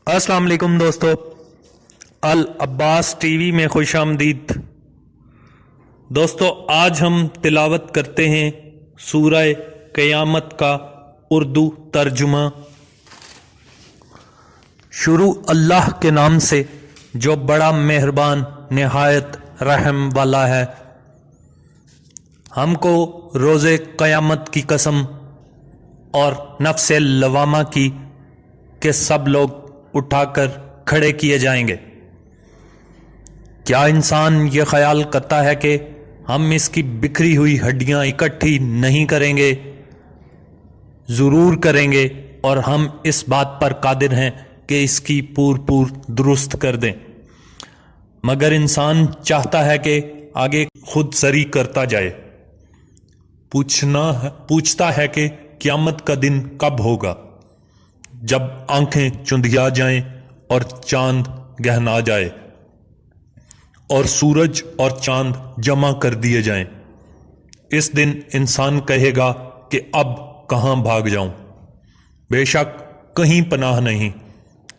السلام علیکم دوستو، العباس ٹی وی میں خوش آمدید۔ دوستو آج ہم تلاوت کرتے ہیں سورہ قیامت کا اردو ترجمہ۔ شروع اللہ کے نام سے جو بڑا مہربان نہایت رحم والا ہے۔ ہم کو روز قیامت کی قسم اور نفس لوامہ کی کہ سب لوگ اٹھا کر کھڑے کیے جائیں گے۔ کیا انسان یہ خیال کرتا ہے کہ ہم اس کی بکھری ہوئی ہڈیاں اکٹھی نہیں کریں گے؟ ضرور کریں گے، اور ہم اس بات پر قادر ہیں کہ اس کی پور درست کر دیں، مگر انسان چاہتا ہے کہ آگے خود سری کرتا جائے۔ پوچھتا ہے کہ قیامت کا دن کب ہوگا، جب آنکھیں چندھیا جائیں اور چاند گہنا جائے اور سورج اور چاند جمع کر دیے جائیں۔ اس دن انسان کہے گا کہ اب کہاں بھاگ جاؤں؟ بے شک کہیں پناہ نہیں،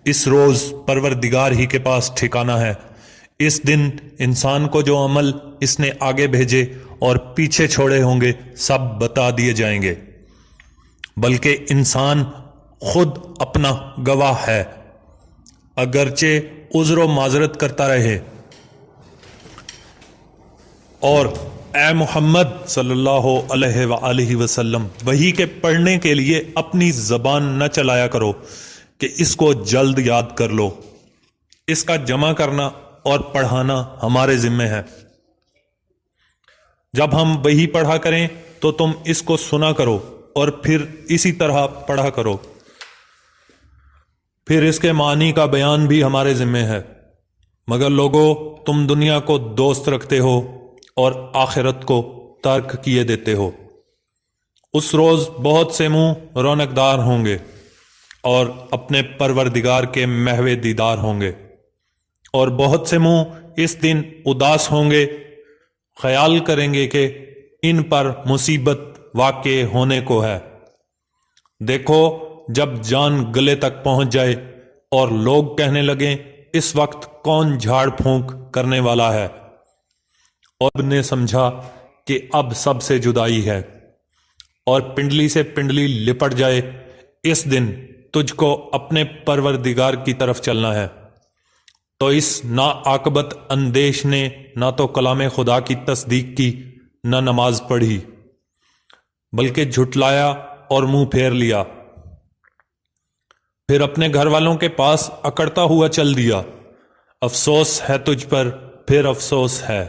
اس روز پروردگار ہی کے پاس ٹھکانہ ہے۔ اس دن انسان کو جو عمل اس نے آگے بھیجے اور پیچھے چھوڑے ہوں گے سب بتا دیے جائیں گے، بلکہ انسان خود اپنا گواہ ہے، اگرچہ عذر و معذرت کرتا رہے۔ اور اے محمد صلی اللہ علیہ وآلہ وسلم، وحی کے پڑھنے کے لیے اپنی زبان نہ چلایا کرو کہ اس کو جلد یاد کر لو، اس کا جمع کرنا اور پڑھانا ہمارے ذمہ ہے۔ جب ہم وحی پڑھا کریں تو تم اس کو سنا کرو اور پھر اسی طرح پڑھا کرو، پھر اس کے معنی کا بیان بھی ہمارے ذمہ ہے۔ مگر لوگو، تم دنیا کو دوست رکھتے ہو اور آخرت کو ترک کیے دیتے ہو۔ اس روز بہت سے منہ رونقدار ہوں گے اور اپنے پروردگار کے محو دیدار ہوں گے، اور بہت سے منہ اس دن اداس ہوں گے، خیال کریں گے کہ ان پر مصیبت واقع ہونے کو ہے۔ دیکھو، جب جان گلے تک پہنچ جائے اور لوگ کہنے لگیں اس وقت کون جھاڑ پھونک کرنے والا ہے، اور نے سمجھا کہ اب سب سے جدائی ہے اور پنڈلی سے پنڈلی لپٹ جائے، اس دن تجھ کو اپنے پروردگار کی طرف چلنا ہے۔ تو اس ناعاقبت اندیش نے نہ تو کلام خدا کی تصدیق کی نہ نماز پڑھی، بلکہ جھٹلایا اور منہ پھیر لیا، پھر اپنے گھر والوں کے پاس اکڑتا ہوا چل دیا۔ افسوس ہے تجھ پر، پھر افسوس ہے،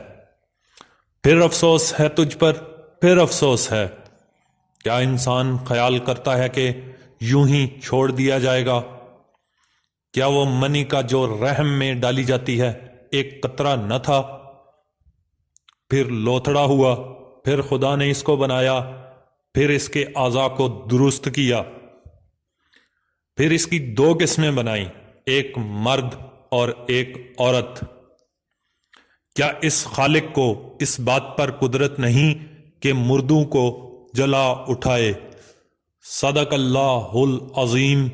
پھر افسوس ہے تجھ پر، پھر افسوس ہے۔ کیا انسان خیال کرتا ہے کہ یوں ہی چھوڑ دیا جائے گا؟ کیا وہ منی کا جو رحم میں ڈالی جاتی ہے ایک قطرہ نہ تھا؟ پھر لوتھڑا ہوا، پھر خدا نے اس کو بنایا، پھر اس کے اعضاء کو درست کیا، پھر اس کی دو قسمیں بنائیں، ایک مرد اور ایک عورت۔ کیا اس خالق کو اس بات پر قدرت نہیں کہ مردوں کو جلا اٹھائے؟ صدق اللہ العظیم۔